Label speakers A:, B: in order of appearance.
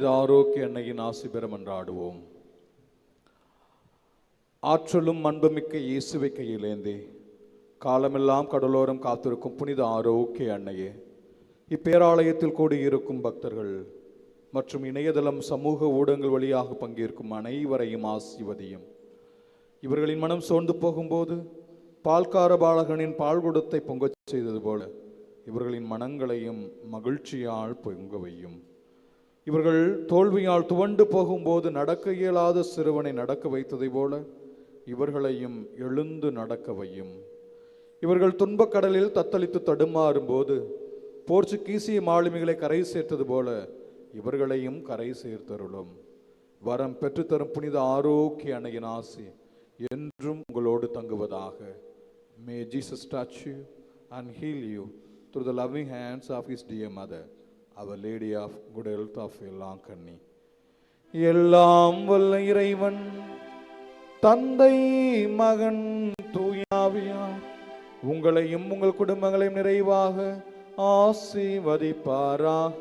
A: புனித ஆரோக்கிய அன்னையின் ஆசி பெற மன்றாடுவோம். ஆற்றலும் அன்புமிக்க இயேசுவை கையிலேந்தே காலமெல்லாம் கடலோரம் காத்திருக்கும் புனித ஆரோக்கிய அன்னையே, இப்பேராலயத்தில் கூடியிருக்கும் பக்தர்கள் மற்றும் இணையதளம் சமூக ஊடகங்கள் வழியாக பங்கேற்கும் அனைவரையும் ஆசிர்வதியும். இவர்களின் மனம் சோர்ந்து போகும்போது பால்கார பாலகனின் பால் குடத்தை பொங்கச் செய்தது போல இவர்களின் மனங்களையும் மகிழ்ச்சியால் பொங்க வையும். இவர்கள் தோல்வியால் துவண்டு போகும்போது நடக்க இயலாத சிறுவனை நடக்க வைத்ததை போல இவர்களையும் எழுந்து நடக்க வையும். இவர்கள் துன்பக்கடலில் தத்தளித்து தடுமாறும் போது போர்ச்சுகீசிய மாலுமிகளை கரை சேர்த்தது போல இவர்களையும் கரை சேர்த்தருளும். வரம் பெற்றுத்தரும் புனித ஆரோக்கிய அன்னையின் ஆசி என்றும் உங்களோடு தங்குவதாக. May Jesus touch you and heal you through the loving hands of his dear mother, Our Lady of Good Health of Vellankani. எல்லாம் வல்ல இறைவன் தந்தை மகன் தூயாவியார் உங்களையும் உங்கள் குடும்பங்களையும் நிறைவாக ஆசீர்வதிப்பாராக.